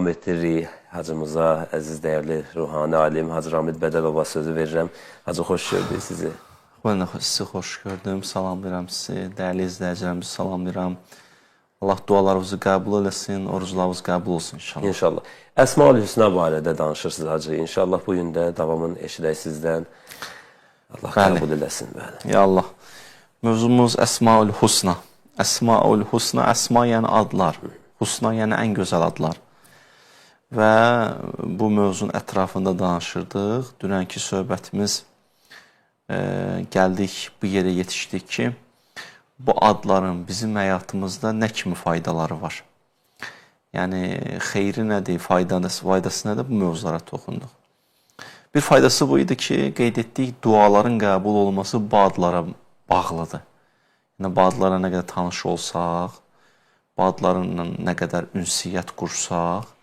davam etdiririk hacımıza, əziz dəyərli ruhani alim Hacı Ramid Bədəlova sözü verirəm. Hacı, xoş gördük sizi. Ben de sizi xoş gördüm, salamlayıram sizi, dəyərli izləyicilərimizi salamlayıram. Allah dualarınızı qəbul eləsin, oruclarınız qəbul olsun inşallah. İnşallah. Əsma-ül Hüsna barədə danışırsınız Hacı. İnşallah bu gün də davamını eşidək sizdən. Allah qəbul eləsin. Bəli. Ya Allah. Mövzumuz Əsma-ül Hüsna. Əsma-ül Hüsna, əsma yəni adlar. Husna yəni ən gözəl adlar. Və bu mövzunun ətrafında danışırdıq. Dünənki söhbətimiz gəldik, bu yerə yetişdik ki, bu adların bizim həyatımızda nə kimi faydaları var? Yəni, xeyri nədir, faydası nədir? Bu mövzulara toxunduq. Bir faydası bu idi ki, qeyd etdik, duaların qəbul olması bu adlara bağlıdır. Yəni, bu adlara nə qədər tanış olsaq, bu adlarla nə qədər ünsiyyət qursaq,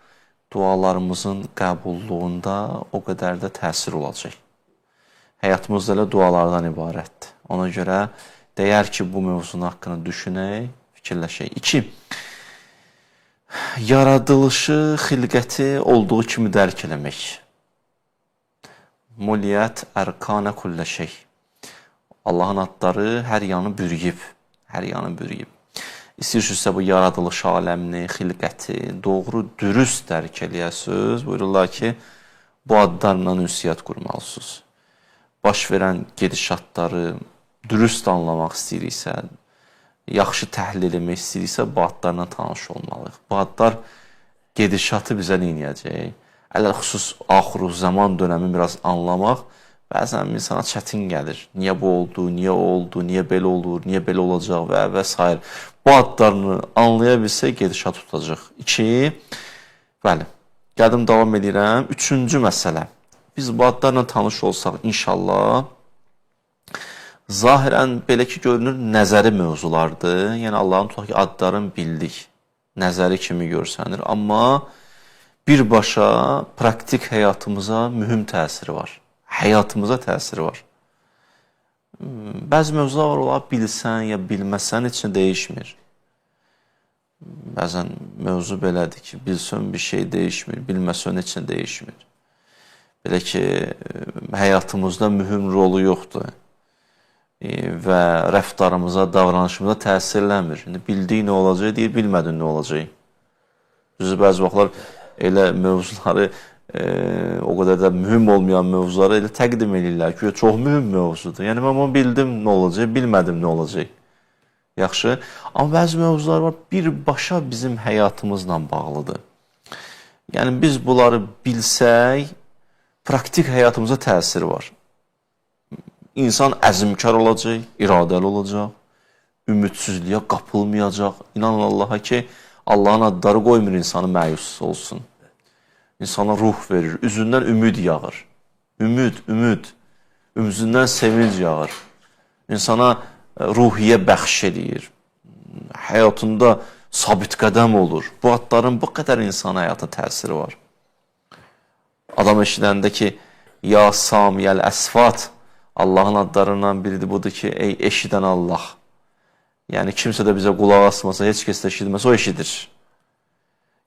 dualarımızın qəbulluğunda o qədər də təsir olacaq. Həyatımız elə dualardan ibarətdir. Ona görə dəyər ki, bu mövzunun haqqını düşünək, fikirləşək. 2. Yaradılışı, xilqəti olduğu kimi dərk eləmək. Muliyyət ərkanə kullə şey. Allahın adları hər yanı bürüyüb. Hər yanı bürüyüb. İstəyirsinizsə bu yaradılış aləmini, xilqəti doğru, dürüst dərk eləyəsiniz. Buyururlar ki, bu adlarla ünsiyyət qurmalısınız. Baş verən gedişatları dürüst anlamaq istəyiriksə, yaxşı təhlil etmək istəyiriksə, bu adlarla tanış olmalıyıq. Bu adlar gedişatı bizə neynəyəcək? Ələl-xüsus axır zaman dönəmi biraz anlamaq bəzən insana çətin gəlir. Niyə bu oldu, niyə o oldu, niyə belə olur, niyə belə olacaq və s. Bu adlarını anlaya bilsək, gedişat tutacaq. 2. Bəli, gəldim davam edirəm. 3-cü məsələ. Biz bu adlarla tanış olsaq, inşallah, zahirən belə ki, görünür, nəzəri mövzulardır. Yəni, Allahın tutaq ki, adların bildik, nəzəri kimi görsənir. Amma birbaşa praktik həyatımıza mühüm təsiri var. Həyatımıza təsiri var. Bəzi mövzular var, bilsən ya bilməsən heç nə dəyişmir. Bəzən mövzu belədir ki, bilsən bir şey dəyişmir, bilməsən heç nə dəyişmir. Belə ki, həyatımızda mühüm rolu yoxdur və rəftarımıza, davranışımıza təsirlənmir. Bildiyi nə olacaq, deyir, bilmədiyin nə olacaq. Düzü, bəzi vaxtlar elə mövzuları, o qədər də mühüm olmayan mövzuları elə təqdim edirlər ki, çox mühüm mövzudur. Yəni, mən onu bildim nə olacaq, bilmədim nə olacaq. Yaxşı. Amma bəzi mövzular var, birbaşa bizim həyatımızla bağlıdır. Yəni, biz bunları bilsək, praktik həyatımıza təsiri var. İnsan əzmkar olacaq, iradəli olacaq, ümidsizliyə qapılmayacaq. İnanın Allaha ki, Allahın adları qoymur insanı məyus olsun. İnsana ruh verir, üzündən ümid yağır. Ümid. Üzündən sevinc yağır. İnsana ruhiyyə bəxş edir. Həyatında sabit qədəm olur. Bu adların bu qədər insan həyatına təsiri var. Adam eşidəndə ki, ya samiyəl əsfat, Allahın adlarından biridir budur ki, ey eşidən Allah. Yəni, kimsə də bizə qulaq asmasa, heç kəs də eşitməsə, o eşidir.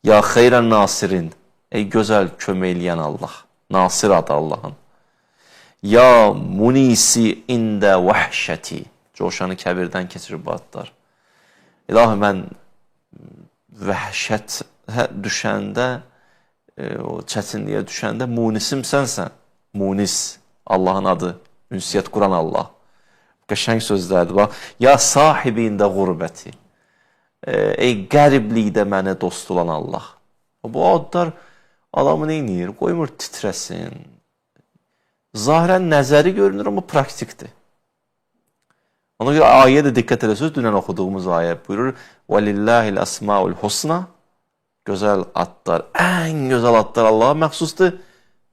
Ya xeyrən nasirin, ey gözəl kömək eləyən Allah. Nasir adı Allahın. Ya munisi ində vəhşəti. Coşanı kəbirdən keçirir bu adlar. İlahi, mən vəhşətə düşəndə, o çətinliyə düşəndə munisim sənsən. Munis, Allahın adı, ünsiyyət quran Allah. Qəşəng sözlərdir. Bax, ya sahibində qurbəti. Ey qəriblikdə mənə dost olan Allah. Bu adlar adamı neynir? Qoymur titrəsin. Zahirən nəzəri görünür, amma praktikdir. Ona görə ayə də diqqət edəsiniz. Dünən oxuduğumuz ayə buyurur. وَلِلَّهِ الْأَسْمَاءُ الْحُسْنَى Gözəl adlar, ən gözəl adlar Allaha məxsusdur.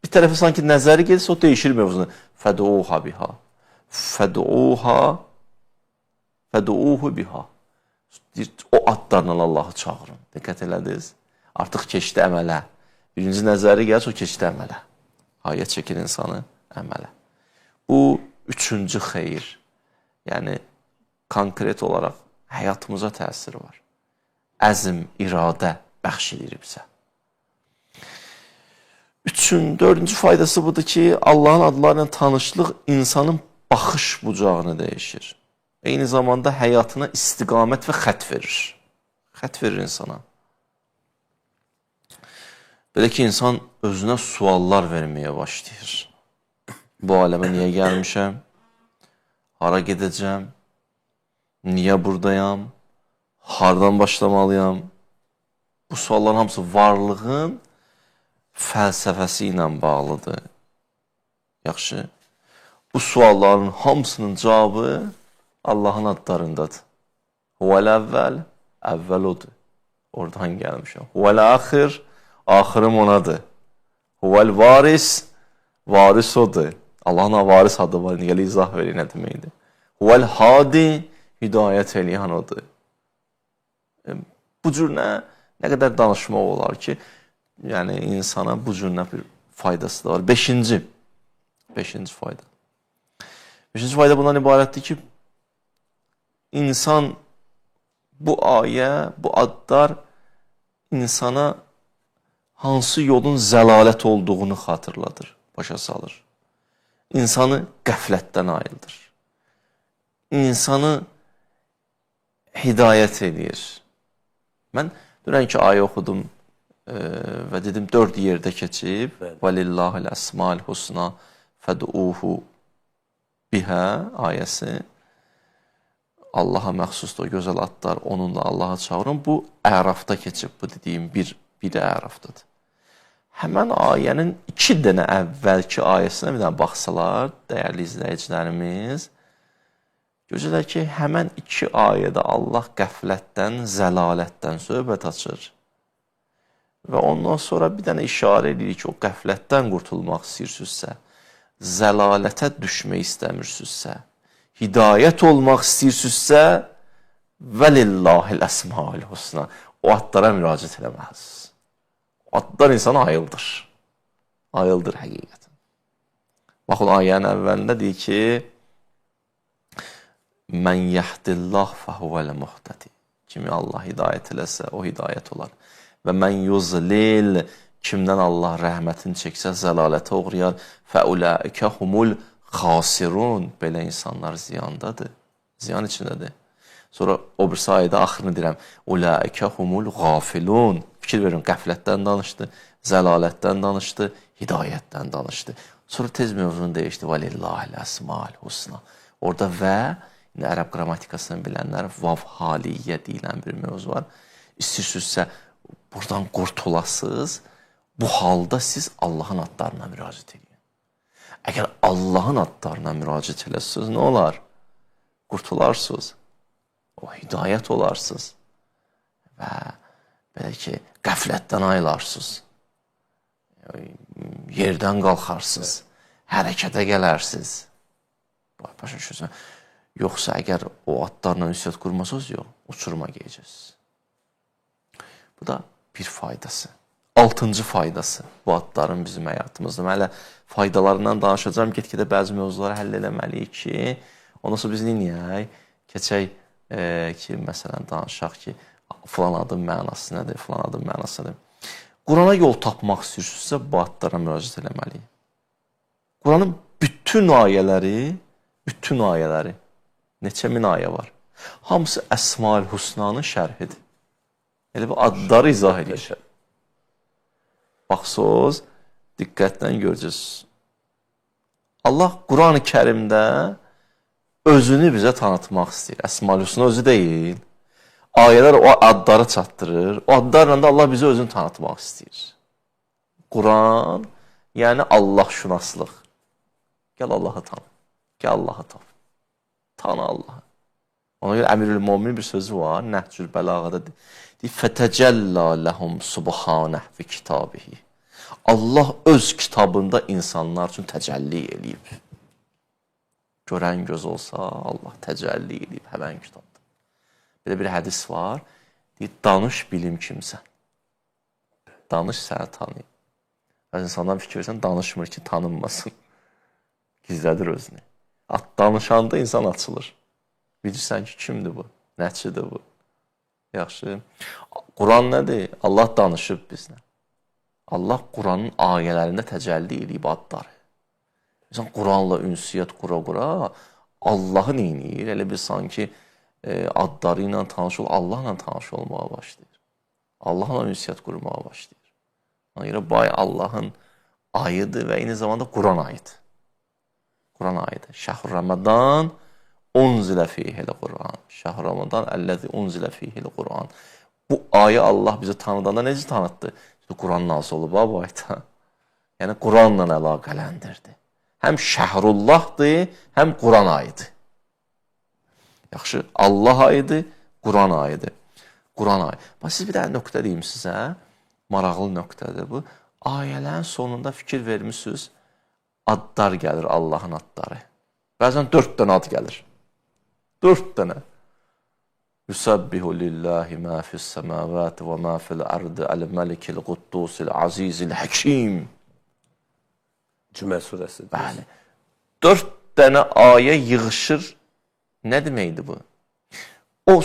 Bir tərəfə sanki nəzəri gelirsə, o dəyişir mövzunu. فَدُعُوهَا بِهَا فَدُعُوهُ بِهَا O adlarla Allahı çağırın. Diqqət elədiniz. Artıq keçdi əmələ. Birinci nəzəri gəlsə, o keçdi əmələ. Ayə çəkir insanı əmələ. Bu, üçüncü xeyir. Yəni, konkret olaraq həyatımıza təsiri var. Əzm, iradə bəxş edir bizə. dördüncü faydası budur ki, Allahın adlarıyla tanışlıq insanın baxış bucağını dəyişir. Eyni zamanda həyatına istiqamət və xət verir. Xət verir insana. Belə ki, insan özünə suallar verməyə başlayır. Bu aləmə niyə gəlmişəm? Hara gedəcəm? Niyə buradayam? Hardan başlamalıyam? Bu sualların hamısı varlığın fəlsəfəsi ilə bağlıdır. Yaxşı. Bu sualların hamısının cavabı Allahın adlarındadır. Huvəl əvvəl, əvvəl odur. Oradan gəlmişəm. Huvəl axir, axırım onadır. Huvəl varis, varis odur. Allahın varis adı var. Niyə izah verir, nə deməkdir? Huvəl hadi, hidayət eləyən odur. Bu cür nə qədər danışmaq olar ki, yəni insana bu cür nə bir faydası da var. Beşinci fayda. Beşinci fayda bundan ibarətdir ki, insan bu ayə, bu adlar insana hansı yolun zəlalət olduğunu xatırladır, başa salır. İnsanı qəflətdən ayıldır. İnsanı hidayət edir. Mən dünənki ayə oxudum və dedim 4 yerdə keçib Vəlillahil əsmail husna fəd'uhu bihə ayəsi. Allaha məxsusdur, gözəl adlar, onunla Allaha çağırın. Bu Ərafda keçib, bu dediyim bir Ərafdadır. Həmən ayənin 2 dənə əvvəlki ayəsinə bir dənə baxsalar, dəyərli izləyicilərimiz, görəcəklər ki, həmən 2 ayədə Allah qəflətdən, zəlalətdən söhbət açır. Və ondan sonra bir dənə işarə edir ki, o qəflətdən qurtulmaq istəyirsinizsə, zəlalətə düşmək istəmirsinizsə, hidayət olmaq istəyirsinizsə, vəlillahil əsmail husna, o adlara müraciət eləməz. O adlar insanı ayıldır. Ayıldır həqiqətən. Baxın, ayənin əvvəlində deyir ki, mən yəhdillah fəhuvəl muhtədi. Kimi Allah hidayət eləsə, o hidayət olar. Və mən yuzlil, kimdən Allah rəhmətini çəksə, zəlalətə uğrayar. Fəuləikə humul xasirun. Belə insanlar ziyandadır. Ziyan içindədir. Sonra o bir sayədə axırını deyirəm. Uləikə humul qafilun. Fikir verin, qəflətdən danışdı, zəlalətdən danışdı, hidayətdən danışdı. Sonra tez mövzunu dəyişdi. Vəlillahil əsmail husna. Orada və, ərəb qrammatikasını bilənlər, vav haliyyə deyilən bir mövzu var. İstəyirsinizsə, buradan qurtulasınız. Bu halda siz Allahın adlarına müraciət edin. Əgər Allahın adlarına müraciət eləsiniz, nə olar? Qurtularsınız. O hidayət olarsınız. Və belə ki, qəflətdən ayılarsınız. Yerdən qalxarsınız. Hərəkətə gələrsiniz. Başa düşürsən. Yoxsa əgər o adlarla ünsiyyət qurmasınız, yox, uçuruma geyəcəksiniz. Bu da bir faydası. 6-cı faydası bu adların bizim həyatımızda. Mən hələ faydalarından danışacağım. Get-gedə bəzi mövzuları həll eləməliyik ki, ondan sonra biz neyək? Keçək ki, məsələn, danışaq ki, filan adın mənası nədir, filan adın mənası nədir. Qurana yol tapmaq istəyirsinizsə, bu adlara müraciət eləməliyik. Quranın bütün ayələri, neçə min ayə var. Hamısı Əsmaül Husnanın şərhidir. Elə bu adları izah edir. Baxsınız, diqqətlə görəcəksiniz. Allah Quran-ı Kərimdə özünü bizə tanıtmaq istəyir. Əsmaül Husna özü deyil. Ayələr o adları çatdırır. O adlarla da Allah bizə özünü tanıtmaq istəyir. Quran, yəni Allah-şünaslıq. Gəl Allahı tanı. Gəl Allahı tap. Tanı Allahı. Ona görə Əmirül-Möminin bir sözü var. Nəhcül Bəlağada deyir. Fətəcəllə ləhum subhanəh fi kitabihi. Allah öz kitabında insanlar üçün təcəlli eləyib. Görən göz olsa, Allah təcəlli eləyib həmən kitabda. Belə bir hədis var. Deyir, danış bilim kimsən. Danış səni tanıyım. Bəzi insandan fikir versən, danışmır ki, tanınmasın. Gizlədir özünü. Danışanda insan açılır. Bilirsən ki, kimdir bu? Nəçidir bu? Yaxşı. Quran nədir? Allah danışıb bizlə. Allah Quranın ayələrində təcəlli edib adları. İnsan Quranla ünsiyyət qura-qura Allahı neynir? Elə bir sanki adları ilə tanış ol, Allahla tanış olmağa başlayır. Allahla ünsiyyət qurmağa başlayır. Ona görə bu ay Allahın ayıdır və eyni zamanda Quran ayıdır. Quran ayıdır. Şəhr Ramadan unzilə fihil Quran. Şəhr Ramadan əlləzi unzilə fihil Quran. Bu ayı Allah bizi tanıdanda necə tanıtdı? Quran nazil olub bu ayda. Yəni Quranla əlaqələndirdi. Həm Şəhrullahdır, həm Quran ayıdır. Yaxşı, Allah ayıdır, Quran ayıdır. Quran ayı. Bax, siz bir dənə nöqtə deyim sizə. Maraqlı nöqtədir bu. Ayələrin sonunda fikir vermişsiniz, adlar gəlir, Allahın adları. Bəzən 4 dənə ad gəlir. 4 dənə. Yusabbihu lillahi ma fis semavati ve ma fil ardı el-melikil quddusil azizil hakim. Cümə surəsidir. Bəli. 4 dənə ayə yığışır. Nə deməkdir bu? O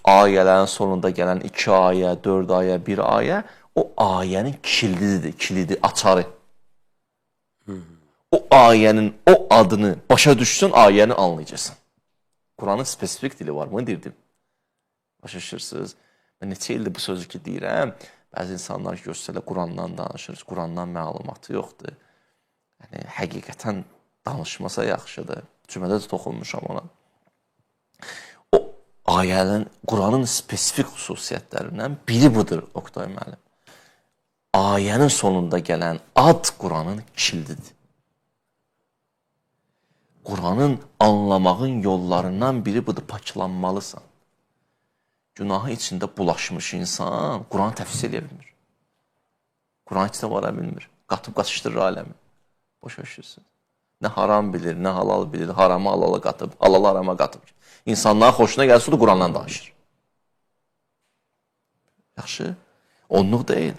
ayələrin sonunda gələn 2 ayə, 4 ayə, 1 ayə o ayənin kildidir, kilidi, açarı. O ayənin o adını başa düşsən, ayəni anlayacaqsan. Quranın spesifik dili var mı deyirdim. Başa düşürsünüz? Mən neçə ildir bu sözü ki deyirəm. Bəzi insanlar göstərlə Qurandan danışır, Qurandan məlumatı yoxdur. Yəni, həqiqətən danışmasa yaxşıdır. Cümədə də toxunmuşam ona. O ayənin, Quranın spesifik xüsusiyyətlərindən biri budur, Oqtay müəllim. Ayənin sonunda gələn ad Quranın kildidir. Quranın anlamağın yollarından biri budur, paklanmalısan. Günahı içində bulaşmış insan Quranı təfsir edə bilmir. Quran içində vara bilmir. Qatıb qaçışdırır aləmi. Boş düşürsün. Nə haram bilir, nə halal bilir, haramı halala qatıb, halalı harama qatıb. İnsanların xoşuna gəlsə də Qurandan danışır. Yaxşı, onluq deyil.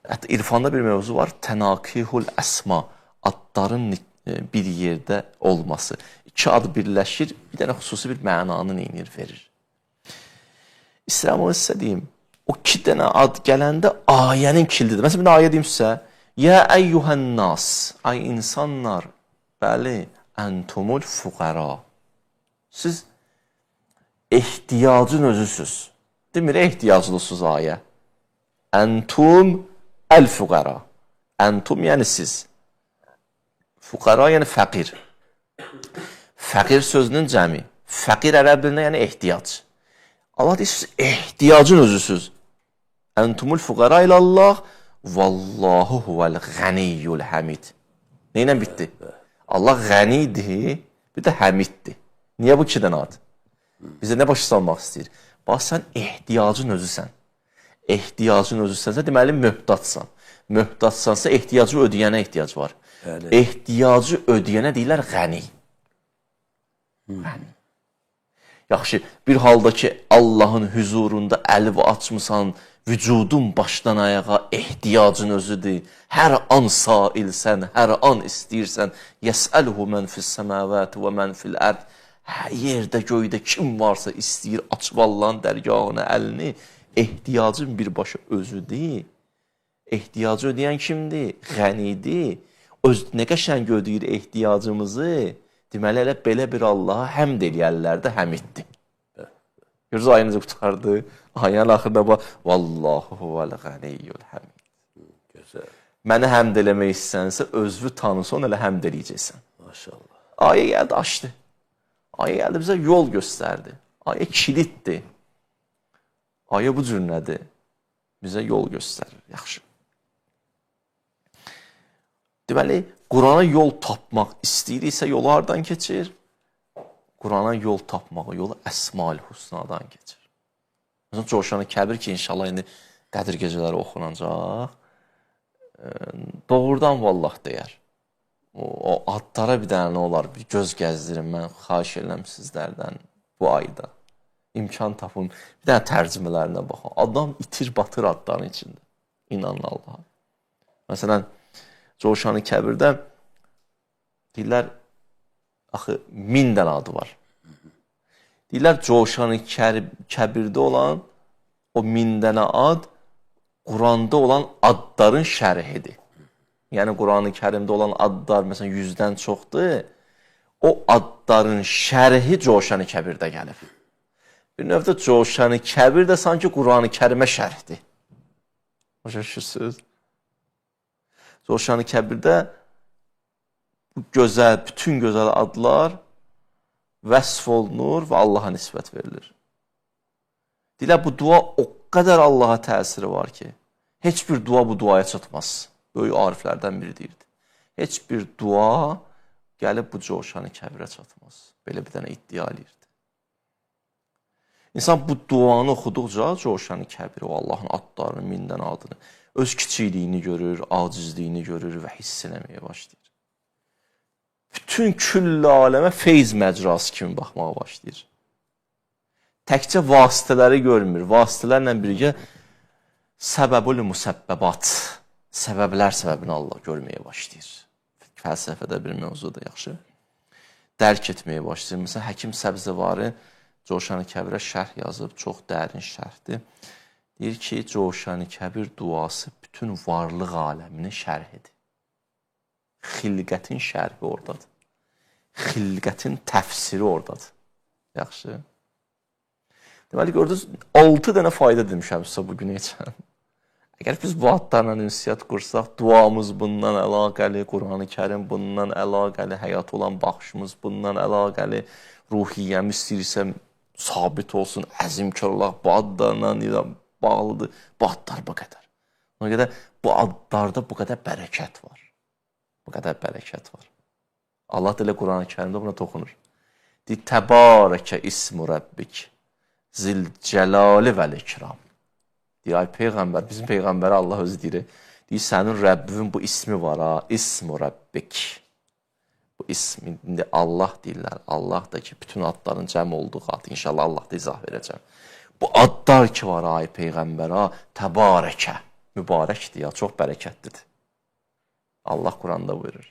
Hətta irfanda bir mövzu var, tənakihul əsma, adların bir yerdə olması. 2 ad birləşir, bir dənə xüsusi bir mənanı neynir, verir. İstəyirəm onu sizə deyim, o 2 dənə ad gələndə ayənin kildidir. Məsələn, bir ayə deyim sizə, Yə əyyuhən nas, ay insanlar, bəli, əntumul fuqara. Siz ehtiyacın özüsüz. Demir, ehtiyaclısınız ayə. Əntum əl-fuqara. Əntum yəni siz. Fuqara yəni fəqir. Fəqir sözünün cəmi. Fəqir ərəb dilində yəni ehtiyac. Allah deyir, siz ehtiyacın özüsüz. Əntumul fuqara ilallah, vallahu huvel ganiyyul hamid. Neynə bitdi? Allah qənidir, bir də həmiddir. Niyə bu 2 dənə ad? Bizə nə başa salmaq istəyir? Bax, sən ehtiyacın özüsən. Ehtiyacın özüsənsə, deməli, möhtacsan. Möhtacsansa, ehtiyacı ödəyənə ehtiyac var. Bəli. Ehtiyacı ödəyənə deyirlər qəni. Qəni. Yaxşı, bir halda ki, Allahın hüzurunda əlvi açmısan, vücudun başdan ayağa ehtiyacın özüdür. Hər an sailsən, hər an istəyirsən. Yəsəlhu mən fis-səmavati və mən fil-ərd. Hər yerdə, göydə kim varsa istəyir, açıb Allahın dərgahına əlini. Ehtiyacın birbaşa özüdür. Ehtiyacı ödəyən kimdir? Qənidir. Nə qəşəng ödəyir ehtiyacımızı? Deməli, elə belə bir Allaha həmd eləyərlər də həmiddir. Görürsünüz, ayınızı qutardı. Ayənin axırda bax, vallahu huvel ganiyyul hamid. Gözəl. Məni həmd eləmək istənsənsə, özünü tanısan, elə həmd eləyəcəksən. Maşallah. Ayə gəldi, açdı. Ayə gəldi, bizə yol göstərdi. Ayə kiliddir. Ayə bu cür nədir? Bizə yol göstərir. Yaxşı. Deməli, Qurana yol tapmaq istəyiriksə, yolu hardan keçir? Qurana yol tapmağı, yolu Əsma-ül Hüsnadan keçir. Məsələn, Coşanı Kəbir ki, inşallah indi Qədir gecələri oxunacaq. Doğrudan vallah deyər. O adlara bir dənə nə olar, bir göz gəzdirin, mən xahiş edirəm sizlərdən bu ayda. İmkan tapın, bir dənə tərcümələrinə baxın. Adam itir, batır adların içində. İnanın Allaha. Məsələn, Coşanı Kəbirdə deyirlər, axı 1000 dənə adı var. Deyirlər, Coşanı Kəbirdə olan o 1000 dənə ad Quranda olan adların şərhidir. Yəni Quran-ı Kərimdə olan adlar məsələn 100-dən çoxdur. O adların şərhi Coşan-ı Kəbirdə gəlib. Bir növdə Coşan-ı Kəbir də sanki Quran-ı Kərimə şərhdir. Başa düşürsünüz? Coşan-ı Kəbirdə bu gözəl, bütün gözəl adlar vəsf olunur və Allaha nisbət verilir. Dilə bu dua o qədər Allaha təsiri var ki, heç bir dua bu duaya çatmaz. Böyük ariflərdən biri deyirdi. Heç bir dua gəlib bu Coşan-ı Kəbirə çatmaz. Belə bir dənə iddia edirdi. İnsan bu duanı oxuduqca Coşan-ı Kəbiri, o Allahın adlarını, mindən adını, öz kiçikliyini görür, acizliyini görür və hiss eləməyə başlayır. Bütün külli aləmə feyz məcrası kimi baxmağa başlayır. Təkcə vasitələri görmür. Vasitələrlə birgə səbəbül müsəbbəbat, səbəblər səbəbini Allah görməyə başlayır. Fəlsəfədə bir mövzuda yaxşı. Dərk etməyə başlayır. Məsələn, Həkim Səbzəvari Coşan-ı Kəbirə şərh yazıb, çox dərin şərhdir. Deyir ki, Coşan-ı Kəbir duası bütün varlıq aləminin şərhidir. Xilqətin şərhi oradadır. Xilqətin təfsiri oradadır. Yaxşı. Deməli, gördünüz, 6 dənə fayda demişəm sizə bugün üçün. Əgər biz bu adlarla ünsiyyət qursaq, duamız bundan əlaqəli, Quran-ı Kərim bundan əlaqəli, həyat olan baxışımız bundan əlaqəli, ruhiyyəmiz istəyirsə sabit olsun, əzimkarlar bu adlarla bağlıdır. Bu adlar bu qədər. Ona görə bu adlarda bu qədər bərəkət var. Bu qədər bərəkət var. Allah da elə Quran-ı Kərimdə buna toxunur. Deyir, Təbarəkə ismu Rəbbik, Zilcəlali vəl-ikram. Deyir, ay Peyğəmbər, bizim Peyğəmbərə Allah özü deyir. Deyir, sənin Rəbbinin bu ismi var ha, ismu Rəbbik. Bu ismi, indi Allah deyirlər. Allah da ki, bütün adların cəm olduğu ad. İnşallah Allah da izah verəcəm. Bu adlar ki var ay Peyğəmbər ha, Təbarəkə. Mübarəkdir ya, çox bərəkətlidir. Allah Quranda buyurur.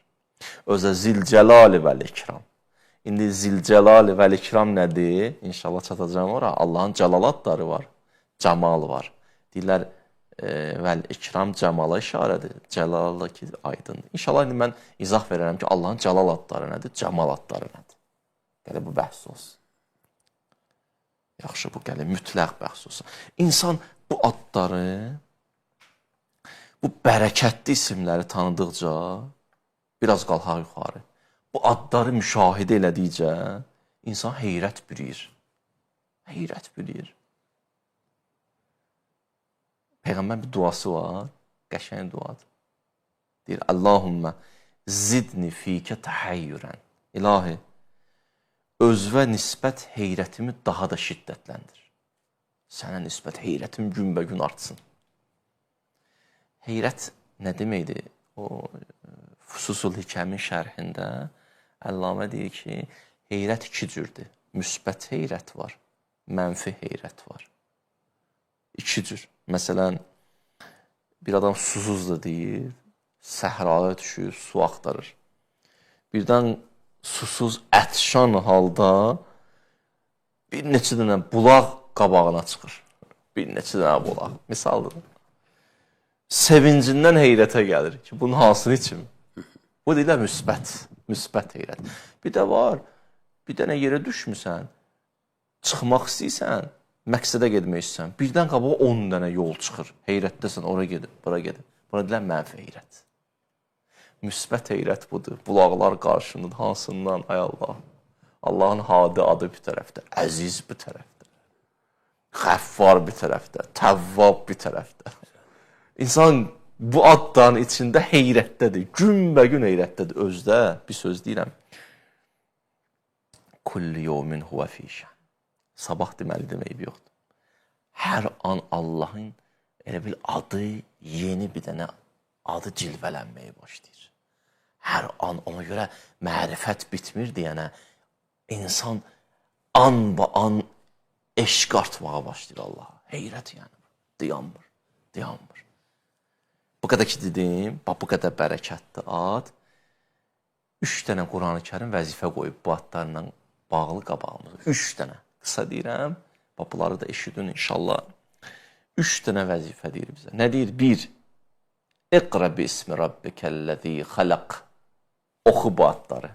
Özə Zilcəlali vəl-ikram. İndi Zilcəlali vəl-ikram nədir? İnşallah çatacağım ora. Allahın cəlal adları var. Camal var. Deyirlər, vəl-ikram cəmala işarədir. Cəlaldakı aydındır. İnşallah indi mən izah verərəm ki, Allahın cəlal adları nədir? Camal adları nədir? Gələ bu bəhs olsun. Yaxşı, bu gələ mütləq bəhs olsun. İnsan bu adları, bu bərəkətli isimləri tanıdıqca biraz qalxaq yuxarı. Bu adları müşahidə elədikcə insan heyrət bürüyür. Heyrət bürüyür. Peyğəmbər bir duası var, qəşəng duadır. Deyir, Allahümmə zidni fikə təhayyürən. İlahi, özvə nisbət heyrətimi daha da şiddətləndir. Sənə nisbət heyrətim günbəgün artsın. Heyrət nə deməkdir? O Fususul Hikəmin şərhində Əllamə deyir ki, heyrət iki cürdür. Müsbət heyrət var, mənfi heyrət var. İki cür. Məsələn, bir adam susuzdur deyir, səhraya düşür, su axtarır. Birdən susuz, ətşan halda bir neçə dənə bulaq qabağına çıxır. Bir neçə dənə bulaq. Misaldır. Sevincindən heyrətə gəlir ki, bunun hansını içim? Bu deyilər müsbət heyrət. Bir də var, bir dənə yerə düşmüsən, çıxmaq istəyirsən, məqsədə gedmək istəyirsən, birdən qabağa 10 dənə yol çıxır. Heyrətdəsən, ora gedib, bura gedib. Buna deyilər mənfi heyrət. Müsbət heyrət budur. Bulaqlar qarşındadır, hansından, ay Allah. Allahın hadi adı bir tərəfdə, əziz bir tərəfdə, Qəffar bir tərəfdə, Təvvab bir tərəfdə. İnsan bu adların içində heyrətdədir. Günbəgün heyrətdədir. Özdə bir söz deyirəm. Kulli yevmin huvə fişən. Sabah deməli deməyib yoxdur. Hər an Allahın elə bir adı, yeni bir dənə adı cilvələnməyə başlayır. Hər an ona görə mərifət bitmir deyənə insan an eşq artmağa başlayır Allaha. Heyrət yəni. Dayanmır. Bu qədər ki dedim, bu qədər bərəkətli ad. 3 dənə Quran-ı Kərim vəzifə qoyub bu adlarla bağlı qabağımıza. 3 dənə. Qısa deyirəm, bunları da eşidin inşallah. 3 dənə vəzifə deyir bizə. Nə deyir? 1. İqra bi ismi rabbikəl-ləzi xalaq. Oxu bu adları.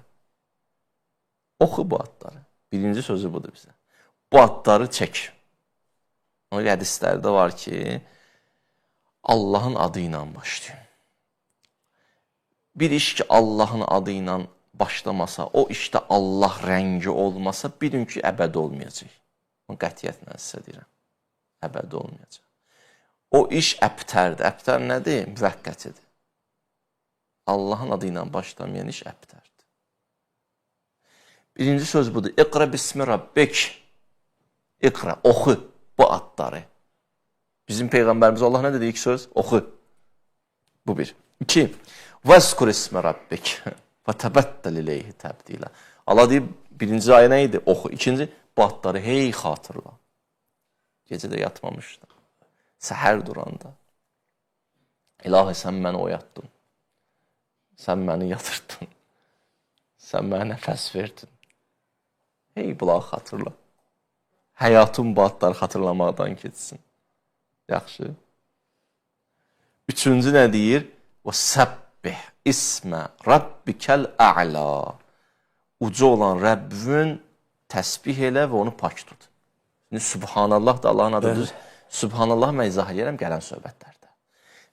Oxu bu adları. Birinci sözü budur bizə. Bu adları çək. Onun hədislərdə var ki, Allahın adı ilə başlayın. Bir iş ki, Allahın adı ilə başlamasa, o işdə Allah rəngi olmasa, bilin ki, əbədi olmayacaq. Onu qətiyyətlə sizə deyirəm. Əbədi olmayacaq. O iş əbtərdir. Əbtər nədir? Müvəqqətidir. Allahın adı ilə başlamayan iş əbtərdir. Birinci söz budur. İqra bismi rabbik. İqra, oxu bu adları. Bizim Peyğəmbərimiz Allah nə dedi ilk söz? Oxu. Bu 1. 2. Vəzkur ismi rabbik. Və təbəttəl ileyhi təbdilə. Allah deyib, birinci ayə nə idi? Oxu. İkinci, bu adları hey xatırla. Gecədə yatmamışdı. Səhər duranda. İlahi, sən məni oyatdın. Sən məni yatırdın. Sən mənə nəfəs verdin. Hey, bunları xatırla. Həyatım bu adları xatırlamaqdan keçsin. Yaxşı. Üçüncü nə deyir? Və səbbih ismə rabbikəl ə'la. Uca olan Rəbbin təsbih elə və onu pak tut. Şimdi Subhanallah da Allahın adıdır. Subhanallah mən izah edirəm gələn söhbətlərdə.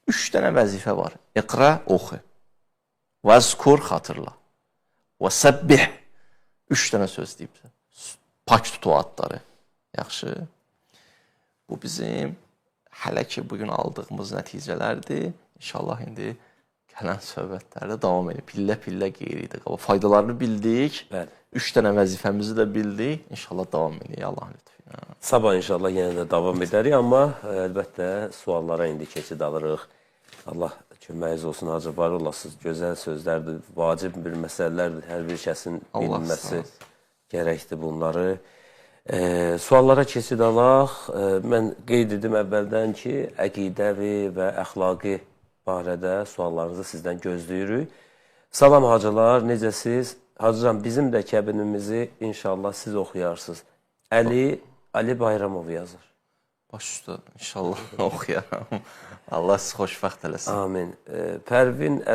3 dənə vəzifə var. İqra, oxu. Vəzkur, xatırla. Və səbbih. 3 dənə söz deyib. Pak tut o adları. Yaxşı. Bu bizim hələ ki bugün aldığımız nəticələrdir. İnşallah indi gələn söhbətlərdə davam edir. Pillə-pillə qeyridir. Faydalarını bildik. 3 dənə vəzifəmizi də bildik. İnşallah davam edir. Allahın lütfü. Sabah inşallah yenə də davam edərik, amma əlbəttə suallara indi keçid alırıq. Allah köməyiniz olsun, hacı var olasınız. Gözəl sözlərdir, vacib bir məsələlərdir. Hər bir kəsin bilinməsi gərəkdir bunları. Suallara keçid alaq. Mən qeyd edim əvvəldən ki, əqidəvi və əxlaqi barədə suallarınızı sizdən gözləyirik. Salam hacılar, necəsiz? Hacıcan, bizim də kəbinimizi inşallah siz oxuyarsınız. Ali Bayramov yazır. Baş üstə, inşallah oxuyaram. Allah sizi xoşbəxt eləsin. Amin. Pərvin